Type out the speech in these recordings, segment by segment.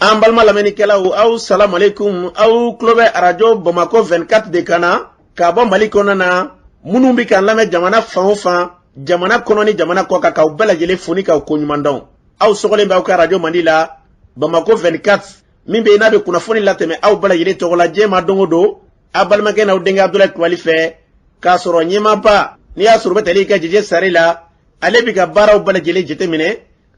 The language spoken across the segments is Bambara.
An balma lamɛnnikɛlaw aw salamu alaikum aw tulo bɛ arajo Bamako 24 de kan na ka bɔ Mali kɔnɔ na minnu bɛ k'an lamɛn jamana fan o fan jamana kɔnɔ ni jamana kɔ kan k'aw bɛɛ lajɛlen fo ni k'aw koɲuman dɔn aw sɔgɔlen bɛ aw ka arajo Mandi la Bamako 24 min bɛ n'a bɛ kunnafoni latɛmɛ aw bɛɛ lajɛlen tɔgɔ la diɲɛ ma don o don a balimakɛ n'aw denkɛ Abdulaye Kulibali fɛ k'a sɔrɔ ɲɛmaaba n'i y'a sɔrɔ bɛ tali ka jɛjɛ sari la ale bɛ ka baaraw bɛɛ lajɛlen jateminɛ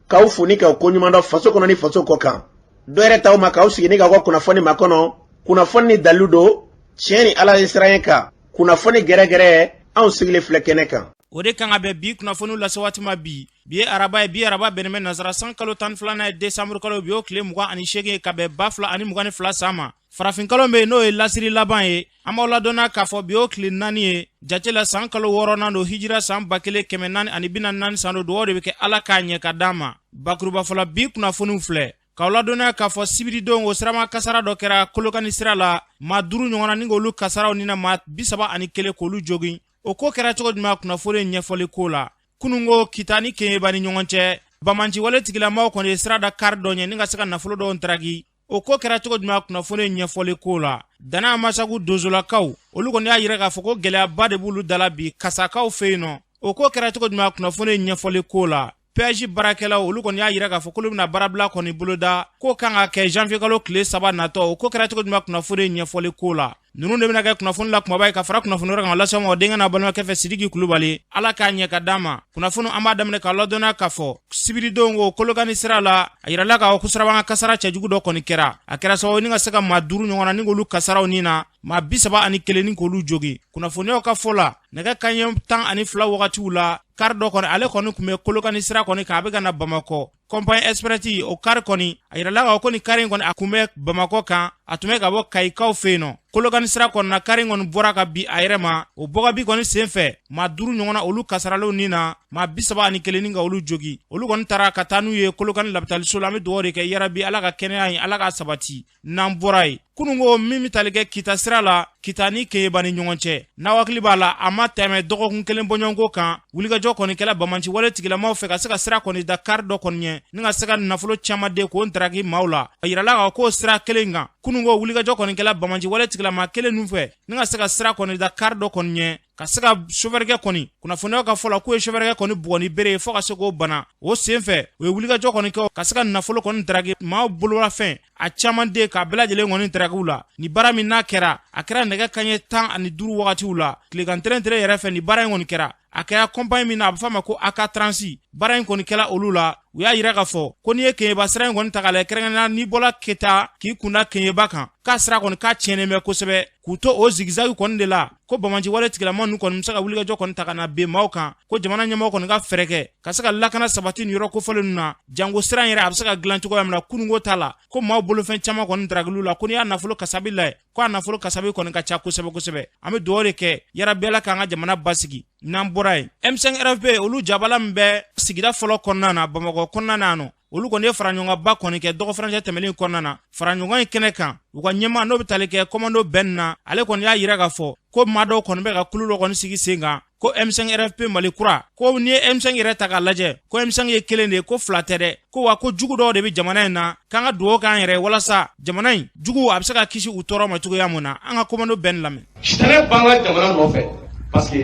k'aw fo ni k'aw koɲuman dɔn faso kɔnɔ ni faso kɔ kan. Dɔwɛrɛ taw ma k'aw sigi ni ka kunnafoni ma kɔnɔ kunnafoni ni dalilu don tiɲɛ ni ala ye siran kan kunnafoni gɛrɛgɛrɛ anw sigilen filɛ kɛnɛ kan. O de kan ka bɛn bi kunnafoniw lase waati ma bi ye araba ye bi araba bɛnnen bɛ nasara san kalo 12 ye décembre kalo bi o tile 28 ye ka bɛn 2022 san ma. Farafin kalo bɛ n'o ye lasiri laban ye an b'aw ladɔnna k'a fɔ bi o tile 4 ye jate la san kalo 6 don hijira san 1444 san don dugawu de bɛ kɛ ala k'a ɲɛ ka d'an ma. Bakuruba fɔlɔ bi kunnafoniw filɛ. K'aw ladɔnniya k'a fɔ sibiridon o sirama kasara dɔ kɛra Kolokani sira la maa 5 ɲɔgɔnna ni k'olu kasaraw ni na maa 31 k'olu jogin o ko kɛra cogo jumɛn kunnafoni ɲɛfɔli ko la kunungo kita ni Keɲeba ni ɲɔgɔn cɛ Bamanci wale tigilamɔgɔw kɔni ye sira da kari dɔ ɲɛ ni ka se ka nafolo dɔw ntaraki o ko kɛra cogo jumɛn kunnafoni ɲɛfɔli ko la Dana Masagu dozolakaw olu kɔni y'a yira k'a fɔ ko gɛlɛyaba de b'olu dala bi kasakaw fɛ yen nɔ o ko kɛra cogo jumɛn kunnafoni ɲɛfɔli ko la PJ barakɛlaw olu kɔni y'a yira k'a fɔ k'olu bɛna baarabila kɔni boloda ko kan ka kɛ janvier kalo tile 3 natɔ o ko kɛra cogo jumɛn kunnafoni ɲɛfɔli ko la ninnu de bɛna kɛ kunnafoni la kumaba ye ka fara kunnafoni wɛrɛ kan lase ma denkɛ n'a balimakɛ fɛ Sidiki Kulibali ala k'a ɲɛ ka d'an ma kunnafoni an b'a daminɛ k'a ladɔnniya k'a fɔ sibiridon o Kolokani sira la a yirala k'a fɔ ko sirabanga kasara cɛjugu dɔ kɔni kɛra a kɛra sababu ni ka se ka maa 5 ɲɔgɔnna ni k'olu kasaraw ni na maa 31 ni k'olu jogi kunnafoniyaw ka fɔ la nɛgɛ kanɲɛ 12 wagatiw la kari dɔ kɔni ale kɔni tun bɛ Kolokani sira kɔni kan a bɛ ka na Bamakɔ compagnie express o kari kɔni a yirala k'a fɔ ko ni kari in kɔni a kun bɛ Bamakɔ kan a tun bɛ ka bɔ Kayikaw fɛ yen nɔ Kolokani sira kɔni na kari in kɔni bɔra ka bi a yɛrɛ ma o bɔgabi kɔni senfɛ maa 5 ɲɔgɔnna olu kasaralaw ni na maa 31 ni ka olu jogi olu kɔni taara ka taa n'u ye Kolokani labitaliso la an bɛ dugawu de kɛ yarabi ala ka kɛnɛya in ala ka sabati n'an bɔra ye kunungo min bɛ tali kɛ kita sira la kita ni Keɲeba ni ɲɔgɔn cɛ n'aw hakili b'a la a ma tɛmɛ dɔgɔkun 1 bɔɲɔgɔnko kan wulikajɔ kɔni kɛla Bamanci wale tigilamɔgɔw fɛ ka se ka sira kɔni da kari dɔ kɔni ɲɛ ni ka se ka nafolo caman de k'o ntaraki maaw la a yirala k'a k'o sira kelen kan kunungo wulikajɔ kɔni kɛla Bamanci wale tigilama kelen nun fɛ ni ka se ka sira kɔni da kari dɔ kɔni ɲɛ ka se ka chauffeur kɔni kunnafoniyaw ka fɔ la k'o ye chauffeur kɔni bugɔni bere fo ka se k'o bana o senfɛ o ye wulikajɔ kɔni kɛ ka se ka nafolo kɔni ntaraki maaw bololafɛn a caman de k'a bɛɛ lajɛlen kɔni ntarakiw la ni baara min n'a kɛra a kɛra nɛgɛ kanɲɛ 15 wagatiw la tilegan tɛrɛntɛrɛ yɛrɛ fɛ ni baara in kɔni kɛra a kɛra compagnie min na a bɛ fɔ a ma ko AK Transi baara in kɔni kɛla olu la u y'a yira k'a fɔ ko n'i ye Keɲeba sira in kɔni ta k'a lajɛ kɛrɛnkɛrɛnnenya n'i bɔla Keta k'i kunda Keɲeba kan k'a sira kɔni k'a tiɲɛnen bɛ kosɛbɛ k'u to o zigizagi kɔni de la ko Bamanci wale tigilamɔgɔ ninnu kɔni bɛ se ka wulikajɔ kɔni ta ka na ben maaw kan ko jamana ɲɛmɔgɔ kɔni ka fɛɛrɛ kɛ ka se ka lakana sabati nin yɔrɔ kofɔlen ninnu na jango sira in yɛrɛ a bɛ se ka dilan cogoya min na kunungo ta la ko maaw bolofɛn caman kɔni ntarakiliw la ko n'i y'a nafolo kasabi lajɛ ko a nafolo kasabi kɔni ka ca kosɛbɛ kosɛbɛ an bɛ dugawu de kɛ yarabi ala k'an ka jamana basigi n'an bɔra yen M5 RFP olu jabala min bɛ sigida fɔlɔ kɔnɔna na Bamakɔ kɔnɔna na nɔ olu kɔni ye faraɲɔgɔnba kɔni kɛ dɔgɔfarancɛ tɛmɛnen kɔnɔna na faraɲɔgɔn in kɛnɛ kan u ka ɲɛmaa n'o bɛ tali kɛ commando bɛn na ale kɔni y'a yira k'a fɔ ko maa dɔw kɔni bɛ ka kulu dɔ kɔni sigi sen kan ko M5 RFP Mali kura ko n'i ye M5 yɛrɛ ta k'a lajɛ ko M5 ye kelen de ye ko 2 tɛ dɛ ko wa ko jugu dɔw de bɛ jamana in na k'an ka dugawu k'an yɛrɛ walasa jamana in jugu a bɛ se ka kisi u tɔɔrɔ ma cogoya mun na an ka commando bɛn lamɛn. Sitanɛ b'an ka jamana nɔfɛ parce que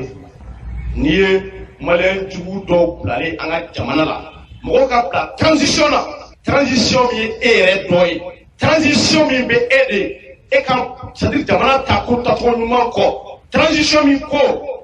n'i ye maliyɛn jugu dɔw bilalen an ka jamana la mɔgɔw ka bila transition na transition min ye e yɛrɛ dɔ ye transition min bɛ e de e ka c'est-à-dire jamana tacogo ɲuman kɔ transition min ko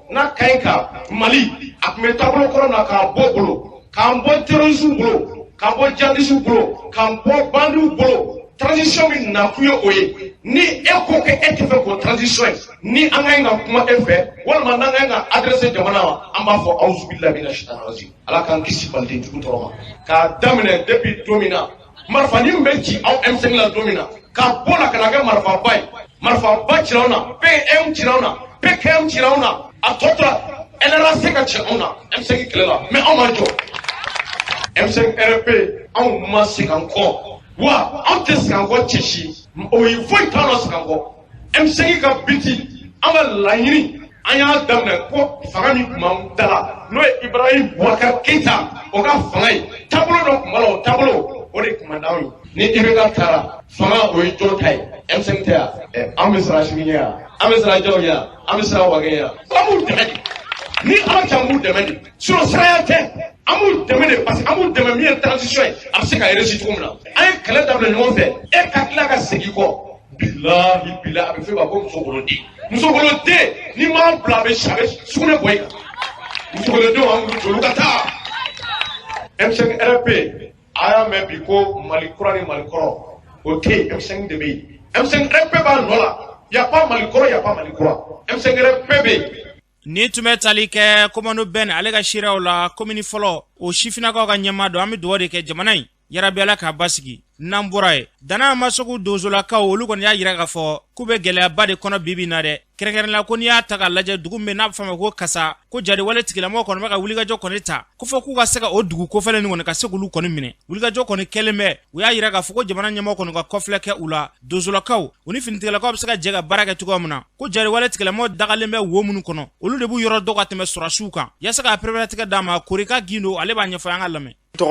n'a ka ɲi ka Mali a tun bɛ taabolo kɔrɔ na k'a bɔ bolo k'an bɔ terroristes bolo k'an bɔ djihadistes bolo k'an bɔ bandiw bolo transition min nakun ye o ye ni e ko k'e tɛ fɛ k'o transition ye ni an ka ɲi ka kuma e fɛ walima n'an ka ɲi ka adresse jamana ma an b'a fɔ awuzubilahi mina shaitanir rajim ala k'an kisi maliden jugu tɔɔrɔ ma k'a daminɛ depuis don min na marifani min bɛ ci aw M5 la don min na k'a bɔ la ka na kɛ marifaba ye marifaba cira anw na PM cira anw na PKM cira anw na a tɔ tora LRAC ka ci anw na M5 kɛlɛ la mais anw ma jɔ M5 RP anw ma segin kɔ wa anw tɛ segin kɔ cɛsi o ye foyi t'anw na segin kɔ M5 ka biti an ka laɲini an y'a daminɛ ko fanga min tun b'an da la n'o ye Ibrahim Boubacar Keita o ka fanga ye taabolo dɔ tun b'a la o taabolo o de tun man d'anw ye ni ibeka tara fanga o yi to tai M5 ta amisra shimiya amisra jawya amisra wagaya amu deme ni amachamu deme sur srayate amu deme parce que amu deme mi transition a se ka réussir comme là ay kala dable no fait e katla ka segi ko billahi billahi fe ba ko so golode ni ma blabe chabe sukune boy so golode amu jolukata M5 RP aya me biko malikura ni malikoro OK M5 de M5 RP ba nola y a pas malikoro y a pas malikura M5 RP ni tume tali ke komano ben ale ka shiraw la komini folo o shifina ko ka nyama do ami do de ke jamanai yarabi ala ka basigi namburai dana masogu dozola ka olu kon ya yira ka fo kube gele ba de kono bibi na de kerekere la kon ya taka laje dugu me na fama ko kasa ko jari wale tikila mo kon maka wuliga jo koneta ko fo ku ka seka o dugu ko fele ni won ka segulu kon mine wuliga jo kon keleme u ya yira ka fo ko jamana nyama kon ka kofle ke ula dozola ka uni fintikila ko seka jega baraka tugo muna ko jari wale tikila mo dagalembe wo munu kono olu de bu yoro do ka teme surashuka ya seka preparation dama korika gindo ale ba nyafa nga lame to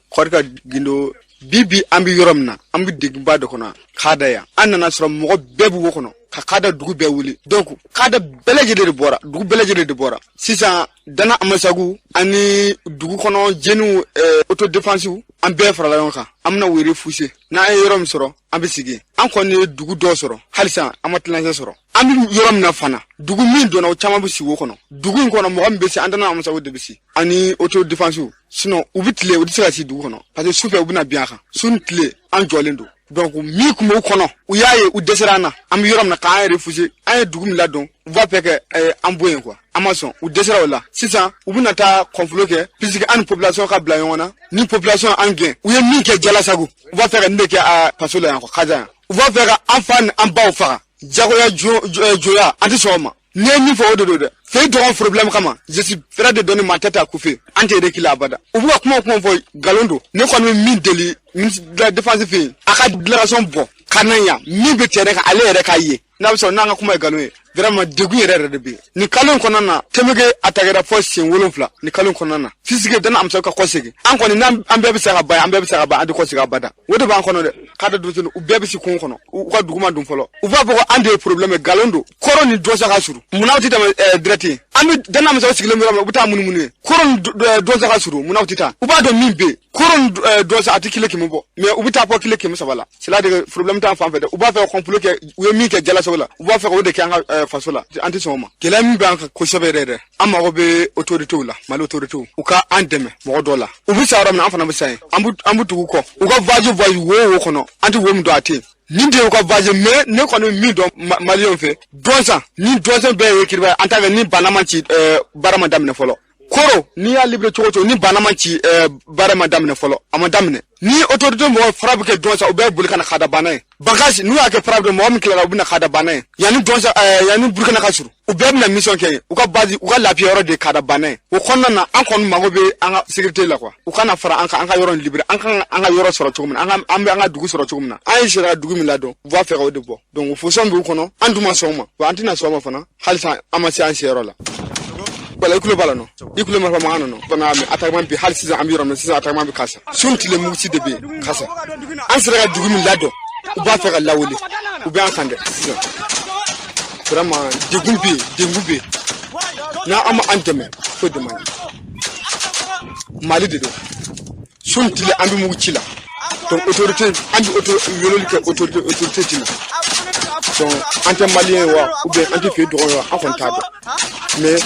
korika gindo bibi ambi yoromna ambi digba de kono kada ya anana sura mo bebu wokono ka kada dugu be wuli donc kada beleje de bora dugu beleje de bora sisa dana amasagu ani dugu kono jenu auto défensive ambe fara la ka amna wiri fusé na yorom soro ambi sigi an konni dugu do soro halisa amatlan soro ambi yorom na fana dugu min do na chama bu si wokono dugu kono mo ambe si andana amasagu de bisi ani auto défensive sinon ubitle udisaka si dugu kono parce que soupe ubuna biaka suntle an jolendo donc mi kumo kono u yaye u deserana am yoram na ka refusé ay dugum la don va peke amboyen quoi amason u desera wala sisa ubuna ta confloquer puisque an population ka blayona ni population angen u ye mi ke jala sagu va faire ndeke a pasola yanko kaza va faire enfant en ba fara jago ya joya anti soma ni fo de fait de problème kama je suis prêt de donner ma tête à couper anti rekila abada ubu kuma fo galondo ne ko min deli min la défense fi aka déclaration bon kananya mi be tere ka ale reka yi na so nanga kuma galoe vraiment degu yere de bi ni kalon konana temege atagera force wolonfla ni kalon konana physique dana am so ka kosege an ko ni ambe be saka ba andi ko sika bada wodo ba kono de kada do u bebe si kon kono u ko duguma dum folo u va boko ande problème galondo koroni do saka suru munawti tam direct ami dana am so sigile mi buta munumunu koron do saka suru munawti ta u ba do mimbe koron do sa atikile ki mbo mais u buta po kile ki musabala c'est là de problème ta fa fait u ba fa complot ke u mi ke jala sola u ba fa ko de kanga fasola anti soma kelami banka ko seberere amma ko be autorité la mal autorité u ka andeme mo dola u bi saram na afana bi sai ambu tugu ko u ka vaje wo kono anti wo mdo ati ninde u ka vaje me ne kono mi do malion fe donza ni donza be yekirba antaga ni banamanci barama damne folo koro ni ya libre chocho ni banamanci barama damne folo amadamne ni autorité mo frappe ke donza u be bulkana khada banay bagage nu ake frappe mo mi kila buna khada banay yani donza yani burkana kasuru u be na mission ke u ka base u ka la piero de khada banay u konna na an kon mago be an sécurité la quoi u kana fara an ka yoron libre an ka yoro soro chogum an an dugu soro chogum na an shira dugu mi la do va faire au debo donc faut sombe u kono anduma soma wa antina soma fana halsa amasi an shero la bala ikulo bala no ikulo ma fama no bana mi attaquement bi hal sisa ambirom na sisa attaquement bi kasa sunti le musi de bi kasa an sira dugu mi la do u va faire la woli u bi an kande vraiment degumbi na ama anteme fo de mali de do sunti le ambi mu ci la donc autorité ambi autorité ci la donc anti malien wa ou bien anti fait do wa afon tado mais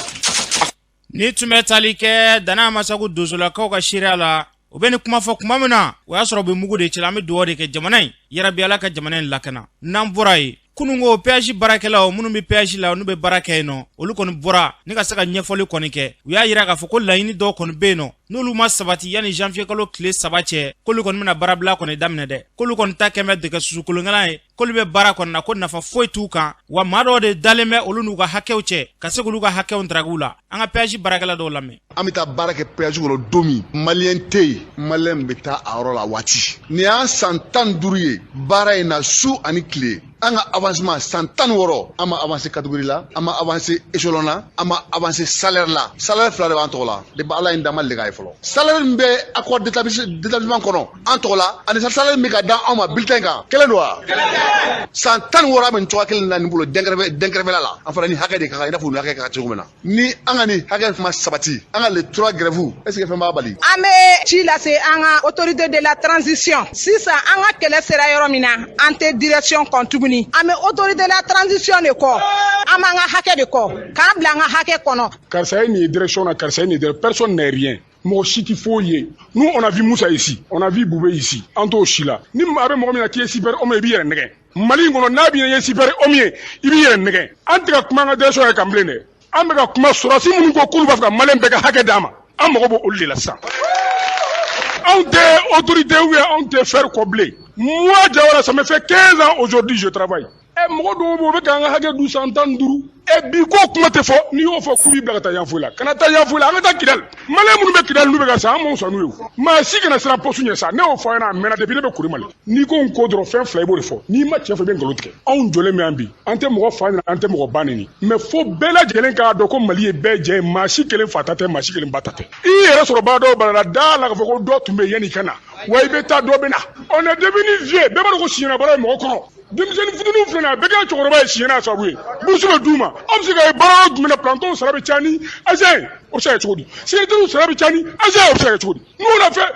ni tume talike dana masagu dozola ko ka shirala ubeni kuma fo kuma mina wa yasoro be mugu de chilami do de ke jamanai yarabi ala ka jamanai lakana namburai kunungo peaji barakela o munumbi peaji la nube barakeno olu kon bora ni ka saka nyefoli konike uya yira ka fo ko layini do kon beno nolu ma sabati yani janvier kalo clé sabache kolu kon mina barabla kon damne de kolu kon takeme de ka susukulu ngala kolu be bara kon na ko nafa foi tuka wa maro de daleme olu nu ka hakewche ka se kolu ka hakew ndragula anga peaji barakela do lame amita barake peaji ko domi malien tey malem beta arola wati ni an santan duriye bara ina su ani clé anga avancement 110 woro ama avancer catégorie la ama avancer échelon la ama avancer salaire la salaire fla de antola de ba ala indama le gay folo salaire mbe accord d'établissement kono antola ani salaire mi ka dan ama bulletin ka kelen do 110 woro men to kelen la ni bulo dengreve la afara ni hakade ka ina fu ni hakade ka tugumena ni anga ni hakade ma sabati anga les 3 grèves est-ce que fait ma bali ame ci la c'est anga autorité de la transition si ça anga kele sera yoromina ante direction kontubuni ame autorité de la transition de ko amanga hake de ko kabla nga hake kono karsa ni direction na karsa ni personne n'est rien. Mon chiti foyer. Nous on a vu Moussa ici, on a vu Boubé ici, Anto Chila. Ni mabe mo mina ki super o me bi yere nege. Mali ngono na bi yen super o mi ibi yere nege. Antika kuma nga direction ya kamblene. Amega kuma surasi mun ko kulu bafka malembe ka hake dama. Amoko bo olli la sa. On te autorité ou on te faire combler. Moi Diawara ça me fait 15 ans aujourd'hui je travaille. E mo do bo be ka nga hake 232. E bi ko kuma te fo ni o fo ku bi blaka yan fo la kana ta yan fo la nga ta kidal male munu be kidal nu be ga sa mo so nu ma si kana sra posu nya sa ne o fo na mena de bi ne be kuri male ni ko nko dro fen fly bo fo ni ma chef be ngolotke on jole me ambi ante mo fa na ante mo baneni me fo bela jelen ka do ko mali e be je ma si kelen fatate ma si kelen batate i yere so ba do ba da la ko ko do tumbe yani kana way be ta do be na on est devenu vieux be ba ko sina bara mo ko Dimsen futunu flena bega chokoroba siena sabwe busuba duma obsiga barod mina planton sarabe chani azay obsiga chokodi c'est tout sarabe chani azay obsiga chokodi nous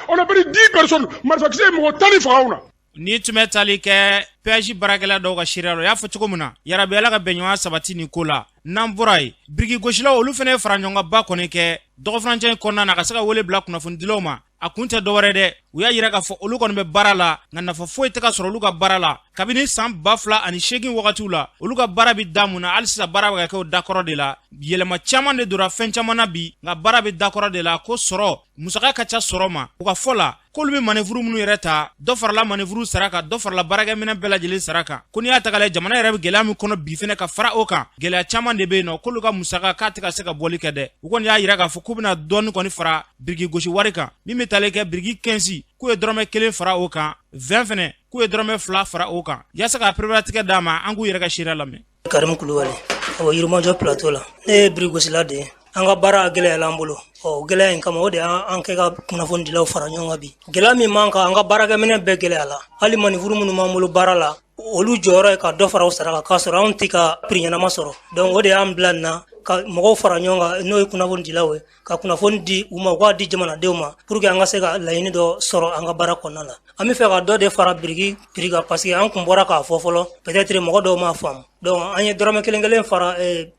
on a pris 10 personnes marfaxé mo tani fauna ni tumetali ke PJ Baragala doga shiralo ya fochoko muna yarabela ga benwa sabati ni kola namburai brigi goshila olu fene franjonga ba koneke dogo franjen konna na kasaka wole black na fundiloma akunte dowre de uya yira ka fo olu kon be barala ngana fo foite ka soro olu ka barala kabini sam bafla ani shegin wakati ula olu ka barabi damuna alisa barabi ka ko dakoro de la yelema chaman de dura fen chamana bi nga barabi dakoro de la ko soro musaka ka cha soro ma uka fola kolbi manevru munu yereta do farla manevru saraka do farla baraga mina bela jeli saraka kuni atakale jamana yere gelami kono bi fene ka fara oka gela chaman de be no koluga musaka ka tika seka boli kede ukon ya yira ka fo kubina don koni fara birgi goshi warika mi taleke birgi 15 ku e drome kelen fara oka 20 fene ku e drome fla fara oka ya saka privatike dama angu yira ka shira lame Karim Kuluwale awo yiruma jo plateau la ne birgi goshi la de anga bara gele lambulo o gele en kama ode anke ga kuna fondi law fara nyonga bi gela mi manka anga bara ga menen be gele ala hali mani furu munu mamulo bara la olu joro ka do fara usara ka soro on tika prinyana masoro donc ode am blanna ka mogo fara nyonga no kuna fondi lawe ka kuna fondi uma wa di jamana deuma pour que anga sega layini do soro anga bara konala ami fe ga do de fara birgi priga parce que an kumbora ka fofolo peut-être mogo do ma fam donc anye drame kelengelen fara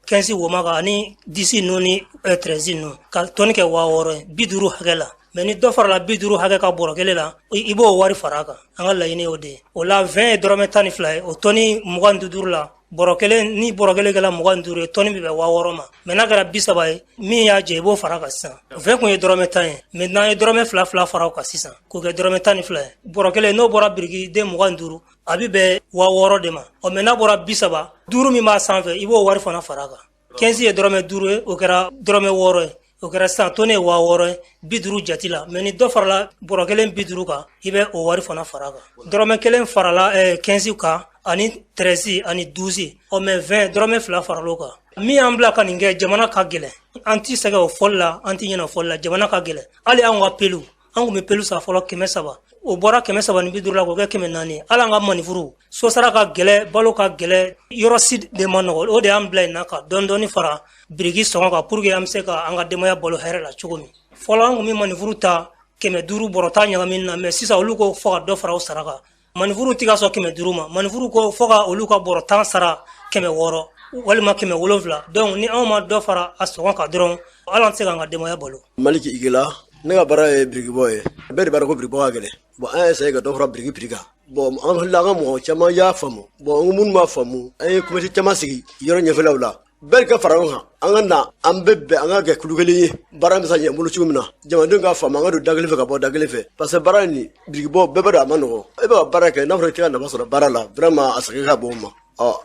15 wo maga ani disi noni 13 no ka tonike wa woro biduru hagela meni do fara la biduru haga ka boro kelela ibo wari faraka anga layini ode o la 20 drame tani fly o toni mugandu durla borokele ni borokele gala mugandure toni be wa woroma mena gara bisabay mi ya je bo faraka sa ve ko drome tan maintenant e drome fla faraka sisa ko ge drome tani fla borokele no bora birgi de muganduru abi be wa woro de ma o mena bora bisaba duru mi ma sanve ibo wari fana faraka 15 e drome duru o kera drome woro o kera sa toni wa woro biduru jatila meni do farla borokele biduru ka ibe o wari fana faraka drome kelen farala 15 ka ani 13 ani 12 o me 20 drome fla farloka mi ambla kaninge jamana ka gele anti sega o folla anti nyena folla jamana ka gele ali an wa pelu an me pelu sa folo keme saba o bora keme saba ni bidurla ko keme nani ala nga manifuru so sara ka gele balo ka gele yoro sid de mano o de ambla naka dondoni fara brigi songa ka pour que am seka anga de moya bolo herela chugomi folo an mi manifuru ta keme duru borota nya minna me sisa oluko fo do fara o saraka manifuru tiga so keme duruma manifuru ko foga oluka borota sara keme woro walima keme wolovla donc ni awma do fara asonga ka dron alan seka anga de moya bolo maliki igela nega bara e brigi boy be bara ko brigi boy gele bo ay say ga do fara brigi priga bo an la nga mo chama ya famu bo mun ma famu ay kuma ci chama sigi yoro nyefelawla berka farawha angana ambebe angaga kulugeli barami sanye mulu chumina jama dunga fama ngadu daglefe ka bo daglefe parce que barani brigbo bebada mano eba baraka na freka na basura barala vraiment asaka ka bomma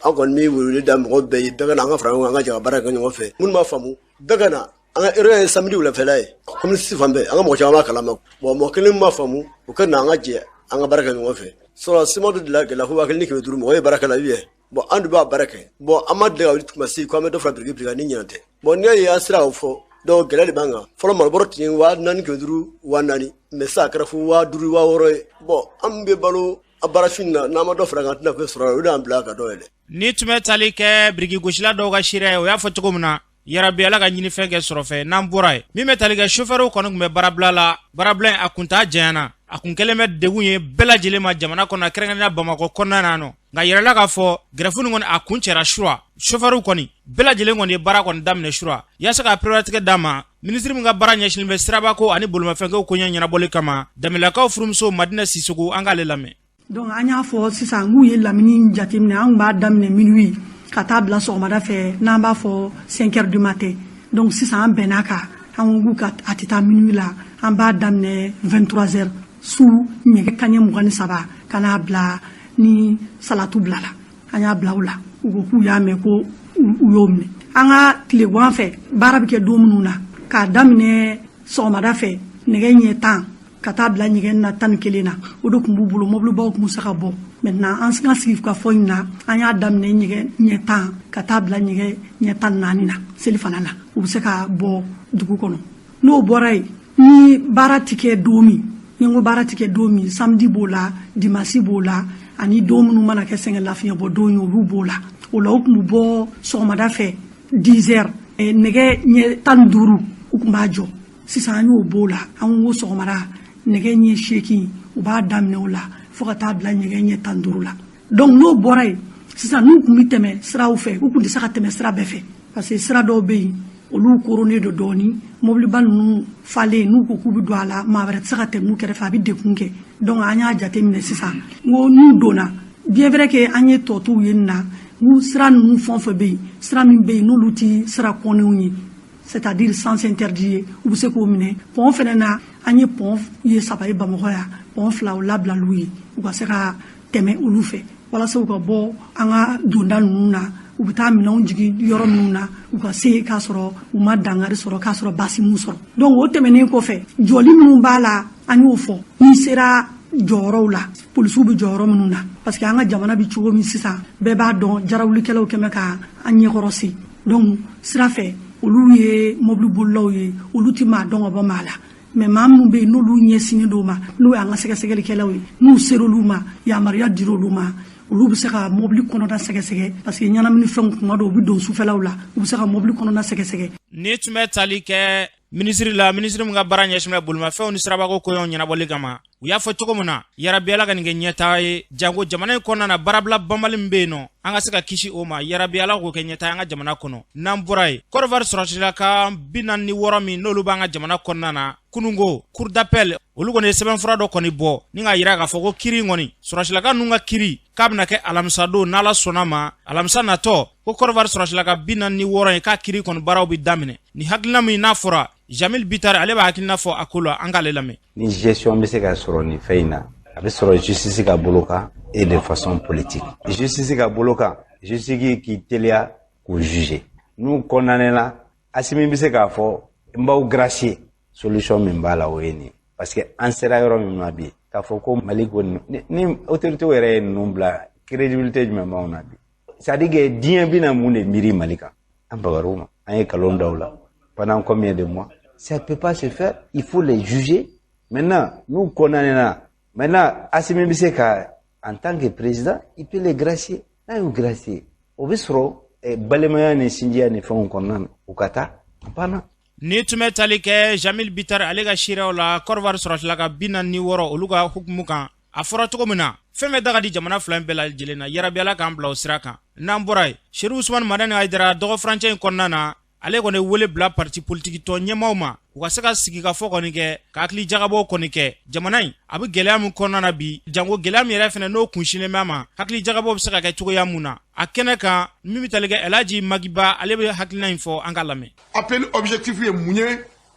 angon mi wulu dam go be daga na nga farawha nga jaga baraka ngo fe mun ma famu daga na anga ere samedi wala felay comme si fambe anga mo chama kala ma bo mo kelin ma famu o kana nga je anga baraka ngo fe so simo de la huwa kelni ke duru mo baraka la wiye bon an de b'a baara kɛ bon an ma deli ka wuli tuma se ko an bɛ dɔ fara biriki ni ɲinɛ tɛ bon n'i y'a sira o fɔ donc gɛlɛya de b'an kan fɔlɔ malobɔrɔ tun ye 4,5 4,000 mais sisan a kɛra fo 5,000 6,000 ye bon an bɛ balo a baarafin na n'an ma dɔ fara kan tɛna fɛn sɔrɔ o de y'an bila ka dɔ yɛlɛ. Ni tun bɛ tali kɛ biriki gosila dɔw ka seereya ye o y'a fɔ cogo min na yarabi ala ka ɲinifɛn kɛ sɔrɔ fɛ n'an bɔra ye min bɛ tali kɛ chauffeur kɔni tun bɛ baarabila la baarabila in a kun t'a janyana a kun kɛlen bɛ degun ye bɛɛ lajɛlen ma jamana kɔnɔ kɛrɛnkɛrɛnnenya Bamakɔ kɔnɔna na nɔ nka yɛrɛla k'a fɔ grève kɔni a kun cɛra sura chauffeur kɔni bɛɛ lajɛlen kɔni ye baara kɔni daminɛ sura yaasa ka priorité d'a ma ministre min ka baara ɲɛsinnen bɛ sirabako ani bolomafɛnkɛw koɲɛ ɲɛnabɔli kama Damilakaw furumuso Madina Sisoko an k'ale lamɛn. Donc an y'a fɔ sisan k'u ye lamini jateminɛ an b'a daminɛ minuit ka taa bila sɔgɔmada fɛ n'an b'a fɔ 5 heures du matin donc sisan an bɛn'a kan an ko ka a tɛ taa minuit la an b'a daminɛ 23 heures su ɲɛgɛn kaɲɛ 23 ka n'a bila ni salatu bilala an y'a bila u la u ko k'u y'a mɛn ko u y'o minɛ an ka tilegan fɛ baara bɛ kɛ don minnu na k'a daminɛ sɔgɔmada fɛ nɛgɛ ɲɛ 10 ka taa bila ɲɛgɛn na 11 na o de tun b'u bolo mobilibaw tun bɛ se ka bɔ maintenant an ka sigi ka fɔ in na an y'a daminɛ ɲɛgɛn ɲɛ 10 ka taa bila ɲɛgɛn ɲɛ 14 na seli fana na u bɛ se ka bɔ dugu kɔnɔ n'o bɔra yen ni baara tɛ kɛ don min ni n ko baara tɛ kɛ don min samedi b'o la dimanche b'o la ani don minnu mana kɛ sɛgɛn lafiɲɛ bɔ don ye olu b'o la o la u tun bɛ bɔ sɔgɔmada fɛ 10 heures nɛgɛ ɲɛ 15 u tun b'a jɔ sisan an y'o b'o la an ko sɔgɔmada nɛgɛ ɲɛ 8 u b'a daminɛ o la fo ka taa bila ɲɛgɛn ɲɛ 15 la donc n'o bɔra yen sisan n'u tun bɛ tɛmɛ siraw fɛ u tun tɛ se ka tɛmɛ sira bɛɛ fɛ parce que sira dɔw bɛ yen olu koronnen don dɔɔni mobiliba ninnu falen n'u ko k'u bɛ don a la maa wɛrɛ tɛ se ka tɛmɛ u kɛrɛfɛ a bɛ degun kɛ donc an y'a jateminɛ sisan n ko n'u donna bien vrai que an ye tɔɔtiw ye nin na n'u sira ninnu fɛn o fɛn bɛ yen sira min bɛ yen n'olu tɛ sira kɔnɛw ye c'est-à-dire sens interdit ye u bɛ se k'o minɛ pont fana na an ye pont ye 3 ye Bamakɔ yan pont 2 o labila l'u ye u ka se ka tɛmɛ olu fɛ walasa u ka bɔ an ka donda ninnu na u bɛ taa minɛnw jigin yɔrɔ minnu na u ka se k'a sɔrɔ u ma dangari sɔrɔ k'a sɔrɔ basi m'u sɔrɔ donc o tɛmɛnen kɔfɛ jɔli minnu b'a la an y'o fɔ n'i sera jɔyɔrɔw la polisiw bɛ jɔyɔrɔ minnu na parce que an ka jamana bɛ cogo min sisan bɛɛ b'a dɔn jarawulikɛlaw kɛmɛ ka an ɲɛkɔrɔsi donc sira fɛ olu ye mobili bolilaw ye olu tɛ maa dɔn ka bɔ maa la mais maa minnu bɛ yen n'olu ɲɛsinnen don ma n'o y'an ka sɛgɛsɛgɛlikɛlaw ye n'u ser'olu ma yamaruya dir'olu ma olu bɛ se ka mobili kɔnɔna sɛgɛsɛgɛ parce que ɲɛnamini fɛnw tuma dɔw u bɛ don sufɛlaw la u bɛ se ka mobili kɔnɔna sɛgɛsɛgɛ. Ni tun bɛ tali kɛ minisiri la minisiri min ka baara ɲɛsinnen bɛ bolimafɛnw ni sirabako koɲɛw ɲɛnabɔli kama u y'a fɔ cogo min na yarabi ala ka nin kɛ ɲɛtaa ye janko jamana in kɔnɔna na baarabila banbali min bɛ yen nɔ an ka se ka kisi o ma yarabi ala k'o kɛ ɲɛtaa an ka jamana kɔnɔ n'an bɔra yen Côte d'Ivoire sɔrɔsilaka 46 min n'olu b'an ka jamana kɔnɔna na kunungo cour d'appel olu kɔni ye sɛbɛnfura dɔ kɔni bɔ ni k'a yira k'a fɔ ko kiri kɔni sɔrɔsilaka ninnu ka kiri k'a bɛna kɛ alamisa don n'ala sɔnna ma alamisa natɔ ko Côte d'Ivoire sɔrɔsilaka 46 ye k'a kiri kɔni baaraw bɛ daminɛ ni hakilina min n'a fɔra Jamil Bitare ale b'a hakilina fɔ a ko la an k'ale lamɛn. Ni gestion bɛ se ka sɔrɔ nin fɛn in na a bɛ sɔrɔ justice ka bolo kan et de façon politique justice ka bolo kan justice k'i teliya k'u juger n'u condamné la Asimi bɛ se k'a fɔ n b'aw gracier solution min b'a la o ye nin parce que an sera yɔrɔ min na bi k'a fɔ ko Mali ko ni autorités yɛrɛ ye ninnu bila crédibilité jumɛn b'anw na bi c'est-à-dire que diɲɛ bɛna mun de miiri Mali kan an bagar'o ma an ye kalon da u la pendant combien de mois ça ne peut pas se faire il faut les juger maintenant nous condamnons maintenant Assimi Bisseka en tant que président il peut les gracier n'a eu gracier au bisro balemaya ni sinjia ni fon konnan ukata pana ni tume tali kɛ Jamil Bitare ale ka siraw la Côte d'Ivoire sɔrɔsila ka 46 olu ka hukumu kan a fɔra cogo min na fɛn bɛ daga di jamana fila bɛɛ lajɛlen na yarabi ala k'an bila o sira kan n'an bɔra yen Seydou Ousmane Madani Aidara dɔgɔ furancɛ in kɔnɔna na ale kɔni wele bila parti politique tɔ ɲɛmaaw ma u ka se ka sigi ka fɔ kɔni kɛ ka hakili jagabɔ kɔni kɛ jamana in a bɛ gɛlɛya min kɔnɔna na bi jango gɛlɛya min yɛrɛ fɛnɛ n'o kunsinnen bɛ a ma hakili jagabɔ bɛ se ka kɛ cogoya mun na a kɛnɛ kan min bɛ tali kɛ Elhaji Magiba ale bɛ hakilina in fɔ an ka lamɛn. Appel objectif ye mun ye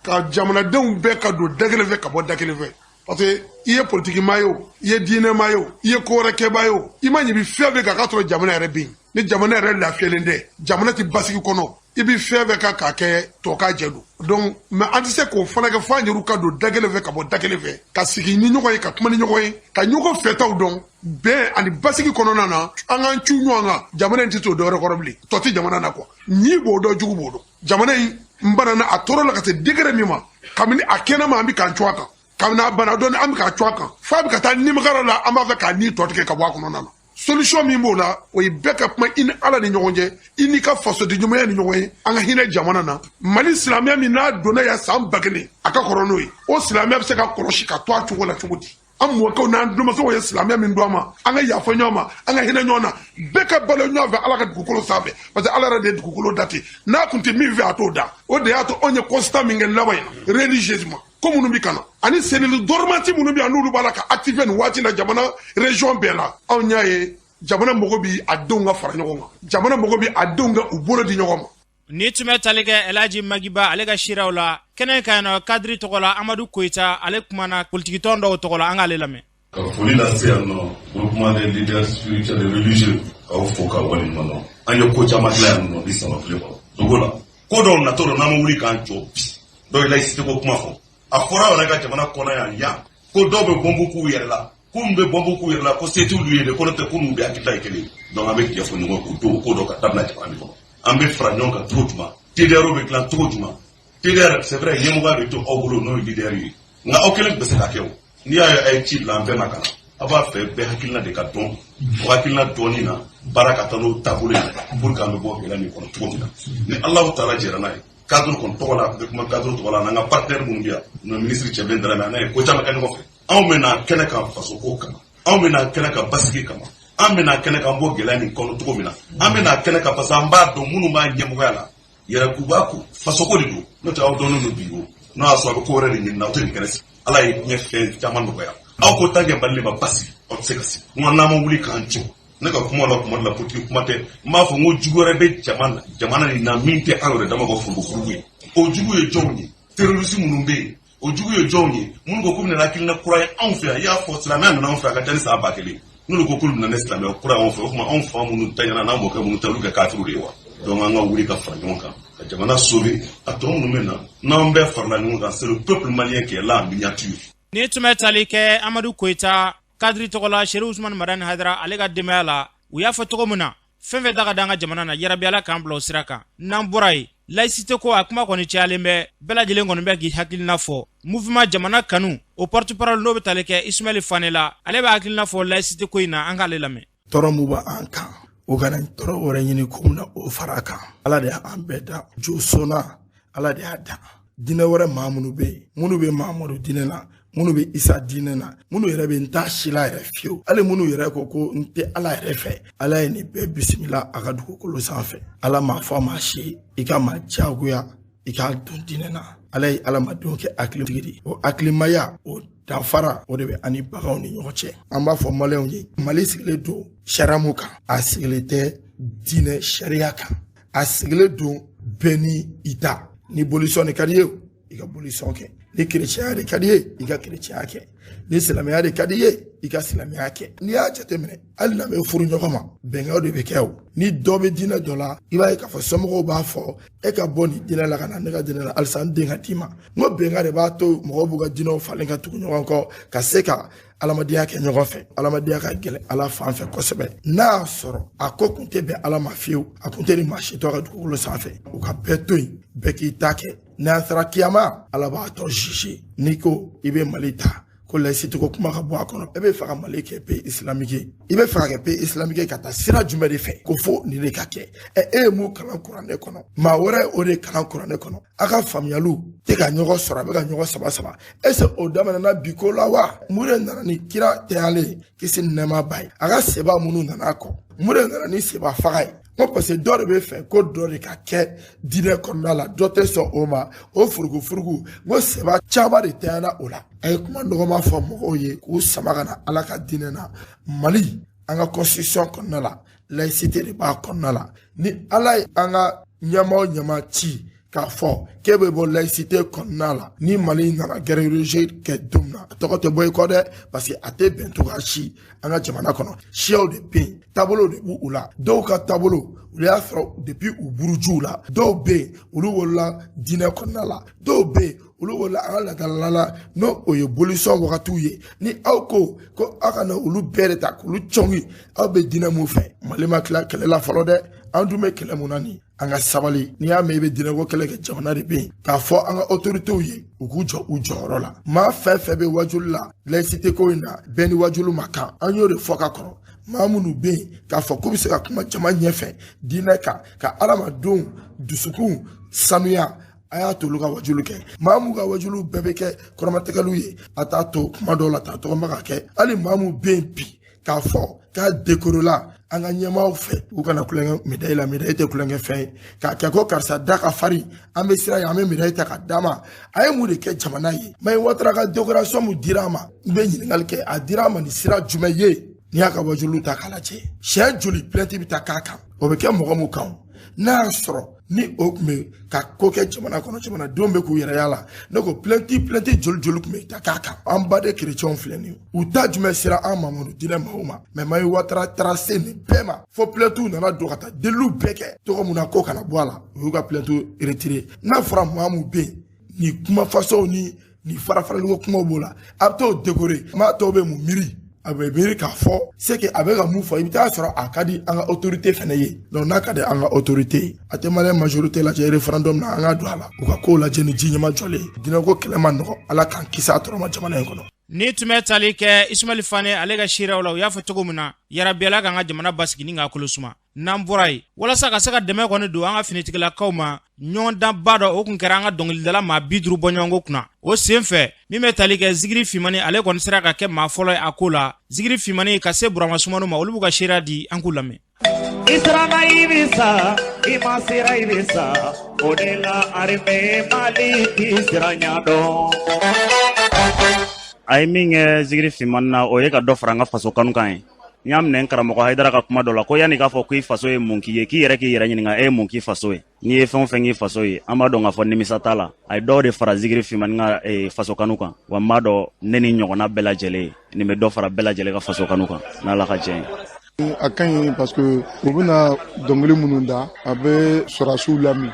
ka jamanadenw bɛɛ ka don da kelen fɛ ka bɔ da kelen fɛ parce que i ye politique maa ye o i ye diinɛmaa ye o i ye ko wɛrɛ kɛbaa ye o i ma ɲibi fɛn bɛɛ kan k'a sɔrɔ jamana yɛrɛ bɛ yen ni jamana yɛrɛ lafiyalen tɛ jamana tɛ basigi kɔnɔ i bɛ fɛn bɛɛ kan k'a kɛ tɔ ka jɛ don donc mais an tɛ se k'o fana kɛ f'an yɛrɛw ka don da kelen fɛ ka bɔ da kelen fɛ ka sigi ni ɲɔgɔn ye ka kuma ni ɲɔgɔn ye ka ɲɔgɔn fɛtaw dɔn bɛn ani basigi kɔnɔna na an k'an cu ɲɔgɔn kan jamana in tɛ t'o dɔwɛrɛ kɔrɔ bilen tɔ tɛ jamana na quoi ɲi b'o dɔn jugu b'o dɔn jamana in n banana a tɔɔrɔ la ka se degré min ma kabini a kɛnɛma an bɛ k'an cu a kan kabini a bana dɔɔni an bɛ k'a cu a kan f'a bɛ ka taa nimagara la an b'a fɛ k'a ni tɔ tigɛ ka bɔ a kɔnɔna na solution min b'o la o ye bɛɛ ka kuma i ni ala ni ɲɔgɔn cɛ i n'i ka fasodenɲumanya ni ɲɔgɔn ye an ka hinɛ jamana na mali silamɛya min n'a donna yan san 1000 a ka kɔrɔ n'o ye o silamɛya bɛ se ka kɔlɔsi ka to a cogo la cogo di an mɔkɛw n'an denmusow ye silamɛya min don an ma an ka yafa ɲɔgɔn ma an ka hinɛ ɲɔgɔn na bɛɛ ka balo ɲɔgɔn fɛ ala ka dugukolo sanfɛ parce que ala yɛrɛ de ye dugukolo da ten n'a kun tɛ min fɛ a t'o da o de y'a to anw ye constat min kɛ laban in na religieusement ko minnu bi kana ani selili dormati minnu bi yan n'olu b'a la ka activer nin waati la jamana région bɛɛ la anw y'a ye jamana mago bi a denw ka fara ɲɔgɔn kan jamana mago bi a denw ka u bolo di ɲɔgɔn ma ni tun bɛ tali kɛ Elaji Magiba ale ka siraw la kɛnɛ ka yan kadiri tɔgɔ la Amadu Koyita ale kumana politikitɔn dɔw tɔgɔ la an k'ale lamɛn ka foli lase yan nɔ groupement des leaders spirituels et religieux k'aw fo ka waleɲuman dɔn an ye ko caman dilan yan nɔ ni sama file kɔnɔ dogo la ko dɔw natɔ dɔ n'an ma wuli k'an jɔ bi dɔw ye laïcité ko kuma fɔ a fɔra yɛrɛ ka jamana kɔnɔ yan ko dɔw bɛ bɔnbu k'u yɛrɛ la kun bɛ bɔnbu k'u yɛrɛ la ko se t'olu ye de ko n'o tɛ ko n'u bɛ hakilila ye kelen donc an bɛ tiɲɛ fɔ ɲɔgɔn k'o don ko dɔ ka dabila jamana kɔnɔ an bɛ fara ɲɔgɔn kan cogo jumɛn TDR bɛ dilan cogo jumɛn TDR c'est vrai ɲɛmɔgɔya bɛ to aw bolo n'o ye leader ye nka aw kelen bɛ se ka kɛ o n'i y'a ye a ye ci bila an bɛɛ ma ka na a b'a fɛ bɛɛ hakilina de ka dɔn o hakilina dɔɔnin na baara ka taa n'o taabolo ye pour que an bɛ bɔ gɛlɛya min kɔnɔ cogo min na ni Alahu Taala jɛra n'a ye cadre kɔni tɔgɔ la a bɛ kuma cadre tɔgɔ la n'an ka partenaire minnu bɛ yan n'o ye ministre Cɛbilen Daramɛ a n'a ye ko caman kɛ ɲɔgɔn fɛ anw bɛ na kɛnɛ kan fasoko kama anw bɛ na kɛnɛ kan basigi kama an bɛ na kɛnɛ kan bɔ gɛlɛya nin kɔnɔ cogo min na an bɛ na kɛnɛ kan parce que an b'a dɔn minnu b'a ɲɛmɔgɔya la yɛrɛ k'u b'a ko fasoko de don n'o tɛ aw dɔnnen don bi o n'o y'a sɔrɔ a bɛ ko wɛrɛ de ɲini na aw tɛ nin kɛnɛ sigi ala ye diɲɛ fɛn caman nɔgɔya aw ko tan kɛ Mali ma basigi aw tɛ se ka sigi n ko n'an ma wuli k'an jɔ ne ka kuma la kuma de la politique kuma tɛ n b'a fɔ n ko jugu wɛrɛ bɛ jamana nin na min tɛ an yɛrɛ dama ka furugufurugu ye o jugu ye jɔnw ye terroriste minnu bɛ yen o jugu ye jɔnw ye minnu ko k'u bɛna hakilina kura ye anw fɛ yan i y'a fɔ silamɛya nana anw fɛ a ka ca ni san 1000 n'olu ko k'olu bɛna ne silamɛya kura anw fɛ o tuma anw fa minnu tanyana n'an mɔkɛ minnu ta olu kɛ kafiriw de ye wa donc an ka wuli ka fara ɲɔgɔn kan ka jamana sauver a tɔ minnu bɛ na n'an bɛɛ farala ɲɔgɔn kan c'est le peuple malien qui est là en miniature. ni tun bɛ tali kɛ Amadu Koyita kadiri tɔgɔ la Sheikh Usman Madani Hadara ale ka denbaya la u y'a fɔ cogo min na fɛn fɛn da ka d'an ka jamana na yarabi Ala k'an bila o sira kan n'an bɔra yen laïcité ko a kuma kɔni cayalen bɛ bɛɛ lajɛlen kɔni bɛ k'i hakilina fɔ mouvement jamana kanu o porte-parole n'o bɛ tali kɛ Ismaël Fane la ale bɛ hakilina fɔ laïcité ko in na an k'ale lamɛn tɔɔrɔ mun b'an kan o kana tɔɔrɔ wɛrɛ ɲini ko min na o fara kan ala de y'an bɛɛ da jo sɔnna ala de y'a da diinɛ wɛrɛ maa minnu bɛ yen minnu bɛ Mahamadu diinɛ na minnu bɛ Isa diinɛ na minnu yɛrɛ bɛ n t'a si la yɛrɛ fiyewu hali minnu yɛrɛ ko n tɛ ala yɛrɛ fɛ ala ye nin bɛɛ bisimila a ka dugukolo sanfɛ ala m'a fɔ a ma si i ka ma diyagoya i k'a don diinɛ na ala ye adamadenw kɛ hakilisigi de o hakilimaya o danfara o de bɛ ani baganw ni ɲɔgɔn cɛ an b'a fɔ maliyɛnw ye Mali sigilen don sariya mun kan a sigilen tɛ diinɛ sariya kan a sigilen don bɛɛ ni i ta ni bolisɔn de ka di ye i ka bolisɔn kɛ ni kerecɛnya de ka di ye i ka kerecɛnya kɛ ni silamɛya de ka di ye i ka silamɛya kɛ n'i y'a jateminɛ hali n'a bɛ furu ɲɔgɔn ma bɛnkanw de bɛ kɛ o ni dɔ bɛ diinɛ dɔ la i b'a ye k'a fɔ somɔgɔw b'a fɔ e ka bɔ nin diinɛ la ka na ne ka diinɛ la halisa n den ka d'i ma n ko bɛnkan de b'a to mɔgɔw b'u ka diinɛw falen ka tugu ɲɔgɔn kɔ ka se ka adamadenya kɛ ɲɔgɔn fɛ adamadenya ka gɛlɛn ala fan fɛ kosɛbɛ n'a y'a sɔrɔ a ko kun tɛ bɛn ala ma fiyewu a kun tɛ ni maa si tɔ ka dugukolo sanfɛ u ka bɛɛ to yen bɛɛ k'i ta kɛ n'an sera kiyama ala b'a tɔ juge n'i ko i bɛ Mali ta ko laïcité ko kuma ka bɔ a kɔnɔ e bɛ fɛ ka Mali kɛ pays islamique ye i bɛ fɛ ka kɛ pays islamique ka taa sira jumɛn de fɛ ko fo nin de ka kɛ e ye mun kalan kuranɛ kɔnɔ maa wɛrɛ o de kalan kuranɛ kɔnɔ a ka faamuyaliw tɛ ka ɲɔgɔn sɔrɔ a bɛ ka ɲɔgɔn saba saba est-ce que o daminɛna bi ko la wa mun de nana ni kira tɛyalen kisi ni nɛɛma ba ye a ka seba minnu nana kɔ mun de nana ni seba faga ye ko parce que dɔ de bɛ fɛ ko dɔ de ka kɛ diinɛ kɔnɔna la dɔ tɛ sɔn o ma o furugufurugu ko seba caman de tɛyana o la a ye kuma nɔgɔma fɔ mɔgɔw ye k'u sama ka na ala ka diinɛ na Mali an ka constitution kɔnɔna la laïcité de b'a kɔnɔna la ni ala ye an ka ɲɛma o ɲɛma ci k'a fɔ k'e bɛ bɔ laïcité kɔnɔna la ni Mali nana guerre religieux kɛ don min na a tɔgɔ tɛ bɔ i kɔ dɛ parce que a tɛ bɛn cogoya si an ka jamana kɔnɔ siyaw de bɛ yen taabolo de b'u u la dɔw ka taabolo olu y'a sɔrɔ depuis u burujuw la dɔw bɛ yen olu wolola diinɛ kɔnɔna la dɔw bɛ yen olu wolola an ka laadala la n'o o ye bolisɔn wagatiw ye ni aw ko aw kana olu bɛɛ de ta k'olu cɔngi aw bɛ diinɛ mun fɛ mali ma tila kɛlɛ la fɔlɔ dɛ an dun bɛ kɛlɛ mun na nin an ka sabali n'i y'a mɛn i bɛ diinɛko kɛlɛ kɛ jamana de bɛ yen k'a fɔ an ka autoritéw ye u k'u jɔ u jɔyɔrɔ la maa fɛn fɛn bɛ wajulu la laïcité ko in na bɛɛ ni wajulu ma kan an y'o de fɔ ka kɔrɔ maa minnu bɛ yen k'a fɔ k'u bɛ se ka kuma jama ɲɛfɛ diinɛ kan ka adamadenw dusukun sanuya a y'a to olu ka wajulu kɛ maa minnu ka wajulu bɛɛ bɛ kɛ kɔrɔmatigɛliw ye a t'a to kuma dɔw la t'a tɔgɔma ka kɛ hali maa minnu bɛ yen bi k'a fɔ k'a dekorola an ka ɲɛmaaw fɛ u kana kulonkɛ médaille la médaille tɛ kulonkɛ fɛn ye k'a kɛ ko karisa da ka farin an bɛ sira ye an bɛ médaille ta ka d'a ma a ye mun de kɛ jamana ye Mayi Watara ka décoration mun dira a ma n bɛ ɲininkali kɛ a dira a ma ni sira jumɛn ye n'i y'a ka wajulu ta k'a lajɛ siɲɛ joli plainte bɛ ta k'a kan o bɛ kɛ mɔgɔ mun kan n'a y'a sɔrɔ ni o tun bɛ ka ko kɛ jamana kɔnɔ jamanadenw bɛ k'u yɛrɛ y'a la ne ko plainte joli tun bɛ ta k'a kan an baden chrétiens filɛ nin ye u ta jumɛn sera an Mamadu diinɛ maaw ma mais Mayi Watara taara se nin bɛɛ ma fo plaintes nana don ka taa deliliw bɛɛ kɛ tɔgɔ mun na ko kana bɔ a la u y'u ka plaintes retiré n'a fɔra maa mun bɛ yen nin kuma façon ni farafaraliko kumaw b'o la a bɛ t'o décorer maa tɔw bɛ mun miiri a bɛ miiri k'a fɔ c'est que a bɛ ka mun fɔ i bɛ taa sɔrɔ a ka di an ka autorité fana ye donc n'a ka di an ka autorité ye a tɛ maliyɛn majorité lajɛ référendum na an ka don a la u ka kow lajɛ ni ji ɲɛma jɔlen diinɛko kɛlɛ ma nɔgɔ ala k'an kisi a tɔrɔ ma jamana in kɔnɔ. Ni tun bɛ tali kɛ Ismail Fane ale ka seerew la u y'a fɔ cogo min na yarabi ala k'an ka jamana basigi ni k'a kolo suma n'an bɔra yen walasa ka se ka dɛmɛ kɔni don an ka finitigilakaw ma ɲɔgɔndanba dɔ o kun kɛra an ka dɔnkilidala maa 50 bɔ ɲɔgɔnko kunna o sen fɛ min bɛ tali kɛ Zigiri Fimani ale kɔni sera ka kɛ maa fɔlɔ ye a ko la Zigiri Fimani ka se Burama Sumano ma olu b'u ka seereya di an k'u lamɛn. Israna ibisa imasira ibisa odela arme mali isranya do ay min Zigiri Fimani na o ye ka dɔ fara an ka faso kanu kan ye n y'a minɛ n karamɔgɔ Hayidara ka kuma dɔ la ko yanni k'a fɔ k'i faso ye mun k'i ye k'i yɛrɛ ɲininka e ye mun k'i faso ye n'i ye fɛn o fɛn k'i faso ye an b'a dɔn k'a fɔ nimisa t'a la a ye dɔw de fara Zigiri Fimani ka faso kanu kan wa n b'a dɔn ne ni ɲɔgɔnna bɛɛ lajɛlen nin bɛ dɔ fara bɛɛ lajɛlen ka faso kanu kan n'Ala ka jɛn ye. A ka ɲi parce que u bɛna dɔnkili minnu da a bɛ sɔrɔdasiw lamɛn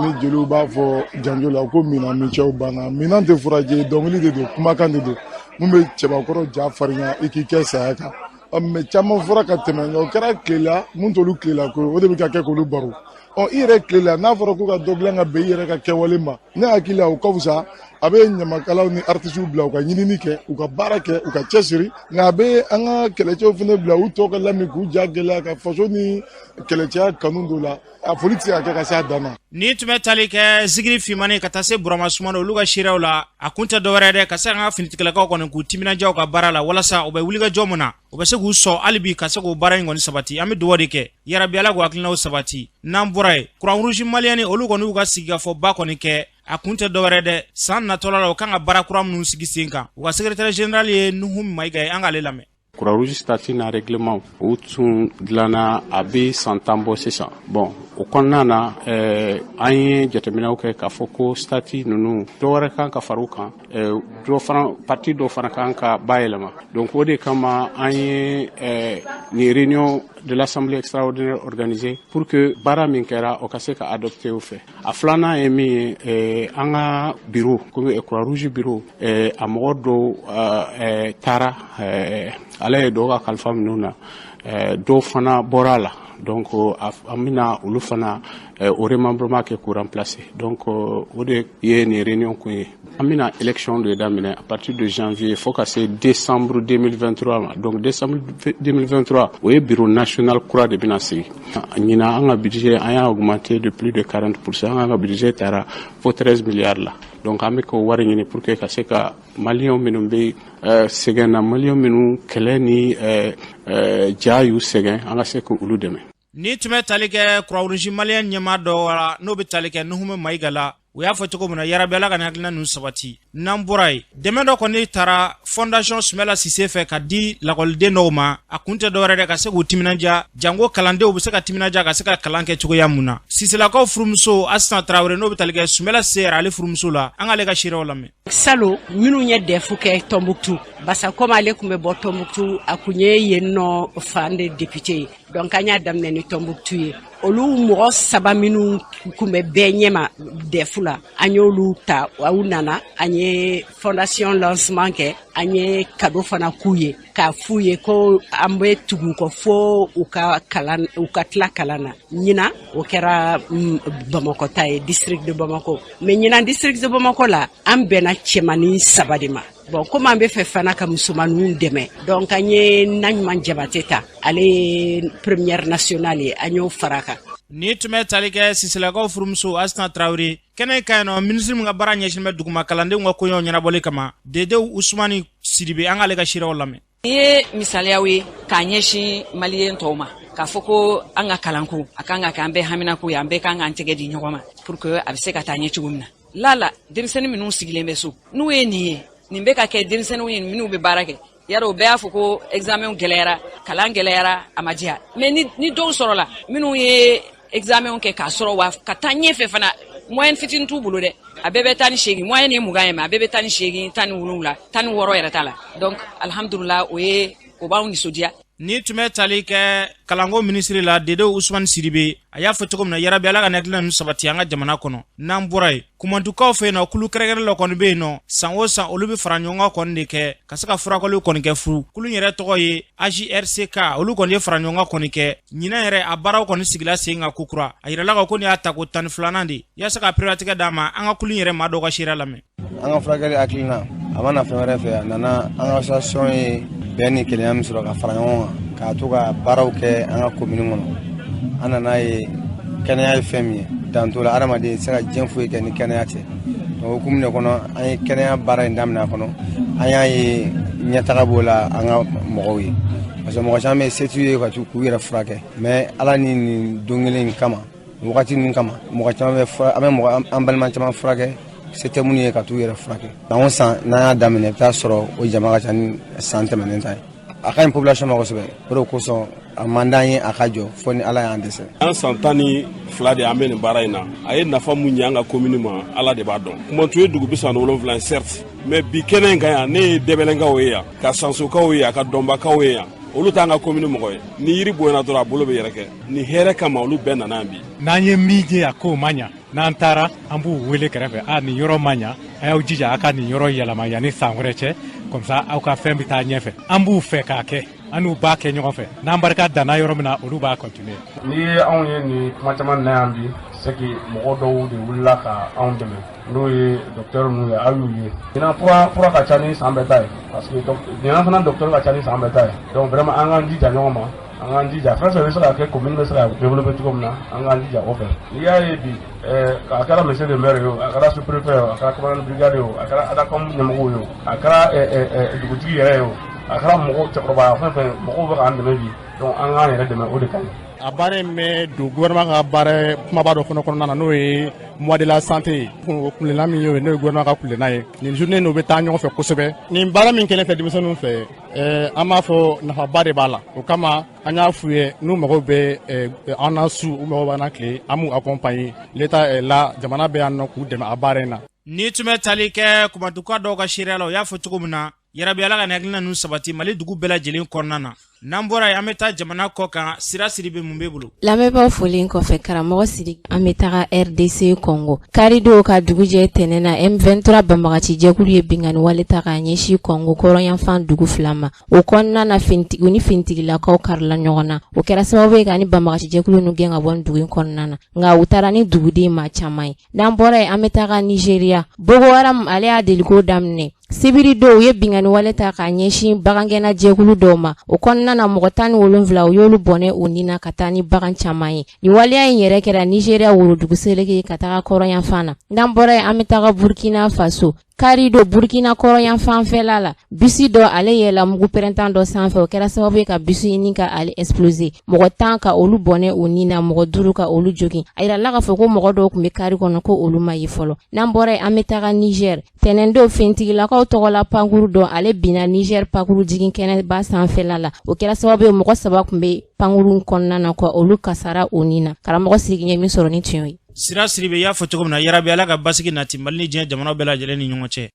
ni jeliw b'a fɔ janjo la ko mina min cɛw banna minan tɛ furaje dɔnkili de don kumakan de don mun bɛ cɛbakɔrɔ ja farinya i k'i kɛ saya kan mais caman fɔra ka tɛmɛ nka o kɛra tilela mun t'olu tilela ko o de bɛ ka kɛ k'olu baro i yɛrɛ tilela n'a fɔra ko ka dɔ dilan ka bɛn i yɛrɛ ka kɛwale ma ne hakili la o ka fisa a bɛ ɲamakalaw ni artisiw bila u ka ɲinini kɛ u ka baara kɛ u ka cɛsiri nka a bɛ an ka kɛlɛcɛw fana bila u tɔ ka lamɛn k'u ja gɛlɛya ka faso ni kɛlɛcɛya kanu dɔ la a foli tɛ se ka kɛ ka se a dan na. Ni tun bɛ tali kɛ Zigiri Fimani ka taa se Burama Sumano olu ka seerew la a kun tɛ dɔwɛrɛ dɛ ka se an ka finitigilakaw kɔni k'u timinadiya u ka baara la walasa u bɛ wulikajɔ mun na u bɛ se k'u sɔn hali bi ka se k'o baara in kɔni sabati an bɛ dugawu de kɛ yarabi ala k'u hakilinaw sabati n'an bɔra yen Croix Rouge maliyɛn olu kɔni y'u ka sigikafɔba kɔni kɛ a kun tɛ dɔwɛrɛ dɛ san natɔla la u kan ka baara kura minnu sigi sen kan u ka secrétaire général ye Nuhu Mayiga ye an k'ale lamɛn. Croix Rouge statut n'a règlement u tun dilanna a bɛ san 10 bɔ sisan bon o kɔnɔna na an ye jateminɛw kɛ k'a fɔ ko statut ninnu dɔwɛrɛ kan ka fara u kan parti dɔ fana kan ka bayɛlɛma donc o de kama an ye ni réunion de l'Assemblée extraordinaire organisée pour que baara min kɛra o ka se ka adopter o fɛ a filanan ye min ye an ka bureau comme Croix Rouge bureau a mɔgɔ dɔw taara ala ye dɔw ka kalifa minnu na dɔw fana bɔra la donc an bɛna olu fana o remembrement kɛ k'u remplacer donc o de ye nin réunion kun ye an bɛna élection de daminɛ à partir de janvier fo ka se décembre 2023 ma donc décembre 2023 o ye bureau national kura de bɛna sigi ɲina an ka budget an y'a augmenté de plus de 40% an ka budget taara fo 13 milliards la donc an bɛ k'o wari ɲini pour que ka se ka maliyɛnw minnu bɛ sɛgɛn na maliyɛnw minnu kɛlɛ ni ja y'u sɛgɛn an ka se k'olu dɛmɛ. Ni tun bɛ tali kɛ Croix Rouge maliyɛn ɲɛmaa dɔ la n'o bɛ tali kɛ Nuhu Mayiga la u y'a fɔ cogo min na yarabi ala ka nin hakilina ninnu sabati n'an bɔra ye dɛmɛ dɔ kɔni tara fondation Sumala Sise fɛ ka di lakɔliden dɔw ma a kun tɛ dɔwɛrɛ dɛ ka se k'u timinanja jango kalandenw bɛ se ka timinanja ka se ka kalan kɛ cogoya mun na Siselakaw furumuso Assan Traoré n'o bɛ tali kɛ Sumala Sise yɛrɛ ale furumuso la an k'ale ka seerew lamɛn. Salo minnu ye defu kɛ Tombouctou basa comme ale kun bɛ bɔ Tombouctou a kun ye yen nɔ fan de député ye donc an y'a daminɛ ni Tombouctou ye olu mɔgɔ 3 minnu kun bɛ bɛɛ ɲɛma defu la an y'olu ta u nana an ye fondation lancement kɛ an ye cadeau fana k'u ye k'a f'u ye ko an bɛ tugu kɔ fo u ka tila kalan na ɲina o kɛra Bamakɔ ta ye district de Bamako mais ɲina district de Bamako la an bɛnna cɛmani 3 de ma bon comme an bɛ fɛ fana ka musomaninw dɛmɛ donc an ye Naɲuman Jabate ta ale première nationale ye an y'o fara kan. Ni tun bɛ tali kɛ Siselakaw furumuso Assan Traoré kɛnɛ ka yen nɔ ministre min ka baara ɲɛsinnen bɛ duguma kalandenw ka koɲɛw ɲɛnabɔli kama Dedew Usumani Sidibe an k'ale ka seerew lamɛn. Ni ye misaliyaw ye k'a ɲɛsin maliyɛn tɔw ma k'a fɔ ko an ka kalanko a kan ka kɛ an bɛɛ haminako ye an bɛɛ kan k'an tɛgɛ di ɲɔgɔn ma pour que a bɛ se ka taa ɲɛ cogo min na la denmisɛnnin minnu sigilen bɛ so n'u ye nin ye nin bɛ ka kɛ denmisɛnninw ye minnu bɛ baara kɛ yara o bɛɛ y'a fɔ ko examen gɛlɛyara kalan gɛlɛyara a ma diya mais ni dɔw sɔrɔla minnu ye examen kɛ k'a sɔrɔ wa ka taa ɲɛfɛ fana moyenne fitinin t'u bolo dɛ a bɛɛ bɛ taa ni 8 moyenne ye 20 ye mais a bɛɛ bɛ taa ni 8 17 16 yɛrɛ t'a la donc alhamdulillah o b'anw nisɔndiya. Ni tun bɛ tali kɛ kalanko ministre la Dedew Usumani Sidibe a y'a fɔ cogo min na yarabi Ala ka hakilina ninnu sabati an ka jamana kɔnɔ n'an bɔra ye kumantukaw fɛ yen nɔ kulu kɛrɛkɛrɛ la kɔni bɛ yen nɔ san o san olu bɛ fara ɲɔgɔn kan kɔni de kɛ ka se ka furakɛliw kɔni kɛ fu kulu yɛrɛ tɔgɔ ye AJRCK olu kɔni ye fara ɲɔgɔn kan kɔni kɛ ɲinɛ yɛrɛ a baaraw kɔni sigila sen ka kokura a yirala ka ko nin y'a ta ko 12 de yaasa ka priorité d'a ma an ka kulu yɛrɛ maa dɔw ka seereya lamɛn. An ka furakɛli hakilina a ma na fɛn wɛrɛ fɛ a nana an ka association ye bɛn ni kelenya min sɔrɔ ka fara ɲɔgɔn kan k'a to ka baaraw kɛ an ka commune kɔnɔ an nana ye kɛnɛya ye fɛn min ye dan t'o la adamaden tɛ se ka diɲɛ foyi kɛ ni kɛnɛya tɛ o hukumu de kɔnɔ an ye kɛnɛya baara in daminɛ a kɔnɔ an y'a ye ɲɛtaga b'o la an ka mɔgɔw ye parce que mɔgɔ caman bɛ se t'u ye ka t'u k'u yɛrɛ furakɛ mais ala ni nin don kelen in kama wagati ninnu kama mɔgɔ caman bɛ an bɛ an balima caman furakɛ se tɛ minnu ye ka t'u yɛrɛ furakɛ san o san n'an y'a daminɛ i bɛ taa sɔrɔ o jama ka ca ni san tɛmɛnen ta ye a ka ɲi population ma kosɛbɛ o de kosɔn a man d'an ye a ka jɔ fo ni ala y'an dɛsɛ. An san 12 de an bɛ nin baara in na a ye nafa mun ɲɛ an ka commune ma ala de b'a dɔn Kumantu ye dugu 77 ye certes mais bi kɛnɛ in kan yan ne ye Dɛbɛlɛnkaw ye yan ka Sansokaw ye yan ka Dɔnbakaw ye yan olu t'an ka commune mɔgɔ ye ni yiri bonyana dɔrɔn a bolo bɛ yɛrɛkɛ ni hɛrɛ kama olu bɛɛ nana yan bi. N'an ye min ye a ko man ɲa n'an taara an b'u wele kɛrɛfɛ a nin yɔrɔ man ɲa a y'aw jija a ka nin yɔrɔ yɛlɛma yanni san wɛrɛ cɛ comme ça aw ka fɛn bɛ taa ɲɛfɛ an b'u fɛ k'a kɛ an n'u b'a kɛ ɲɔgɔn fɛ n'an barika danna yɔrɔ min na olu b'a continuer. N'i ye anw ye nin kuma caman na yan bi c'est que mɔgɔ dɔw de wulila ka anw dɛmɛ n'o ye docteur ninnu ye aw y'u ye ɲinan fura ka ca ni san bɛɛ ta ye parce que ɲinan fana docteur ka ca ni san bɛɛ ta ye donc vraiment an k'an jija ɲɔgɔn ma an k'an jija fɛn fɛn bɛ se ka kɛ commune bɛ se ka développer cogo min na an k'an jija o fɛ n'i y'a ye bi a kɛra monsieur le maire ye o a kɛra sous-préfet ye o a kɛra commandant de brigade ye o a kɛra ADACOM ɲɛmɔgɔw ye o a kɛra dugutigi yɛrɛ ye o a kɛra mɔgɔ cɛkɔrɔba fɛn fɛn mɔgɔw bɛ k'an dɛmɛ bi donc an k'an yɛrɛ dɛmɛ o de ka ɲi. A baara in bɛ don gouvernement ka baara kumaba dɔ fana kɔnɔna na n'o ye mois de la santé ye o kulenna min ye n'o ye gouvernement ka kulenna ye nin journée n'o bɛ taa ɲɔgɔn fɛ kosɛbɛ nin baara min kɛlen fɛ denmisɛnninw fɛ an b'a fɔ nafaba de b'a la o kama an y'a f'u ye n'u mago bɛ an na su u mago b'an na tile an b'u accompagner l'état est là jamana bɛ yan nɔ k'u dɛmɛ a baara in na. Ni tun bɛ tali kɛ kumantuka dɔw ka seereya la o y'a fɔ cogo min na yarabi Ala ka nin hakilina ninnu sabati Mali dugu bɛɛ lajɛlen kɔnɔna na n'an bɔra ye an bɛ taa jamana kɔ kan Sira Sidibe mun bɛ bolo. Lamɛnbaaw folen kɔfɛ karamɔgɔ Sidi an bɛ taga RDC Congo karidenw ka dugujɛ tɛnɛn na M23 banbagaci jɛkulu ye bingani wale ta k'a ɲɛsin Congo kɔrɔnyanfan dugu 2 ma o kɔnɔna na u ni finitigilakaw karila ɲɔgɔn na o kɛra sababu ye ka ni banbagaci jɛkulu nu gɛn ka bɔ dugu in kɔnɔna na nka u taara ni duguden maa caman ye n'an bɔra ye an bɛ taga Nigeria Boko Haram ale y'a deliko daminɛ sibiri dɔw ye bingani wale ta k'a ɲɛsin bagangɛnna jɛkulu dɔw ma o kɔnɔna na mɔgɔ 17 u y'olu bɔnɛ o nin na ka taa ni bagan caman ye nin waleya in yɛrɛ kɛra Nigeria worodugu seleke ka taga kɔrɔnyanfan na n'an bɔra ye an bɛ taga Burkina Faso kari do Burkina kɔrɔyan fanfɛla la bisi dɔ ale yɛla mugu pɛrɛntan dɔ sanfɛ o kɛra sababu ye ka bisi ɲini ka ale exploser mɔgɔ 10 ka olu bɔnɛ o ni na mɔgɔ 5 ka olu jogin a yirala k'a fɔ ko mɔgɔ dɔw kun bɛ kari kɔnɔ ko olu ma ye fɔlɔ n'an bɔra yen an bɛ taga Niger tɛnɛndo fintigilakaw tɔgɔla pankuru dɔ ale bina Niger pakuru jigin kɛnɛba sanfɛla la o kɛra sababu ye mɔgɔ 3 kun bɛ pankuru kɔnɔna na ko olu kasara o ni na karamɔgɔ Siriki ye min sɔrɔ ni tiɲɛ ye sira siribe y'a fɔ cogo min na yarabi ala ka basigi nati Mali ni diɲɛ jamana bɛɛ lajɛlen ni ɲɔgɔn cɛ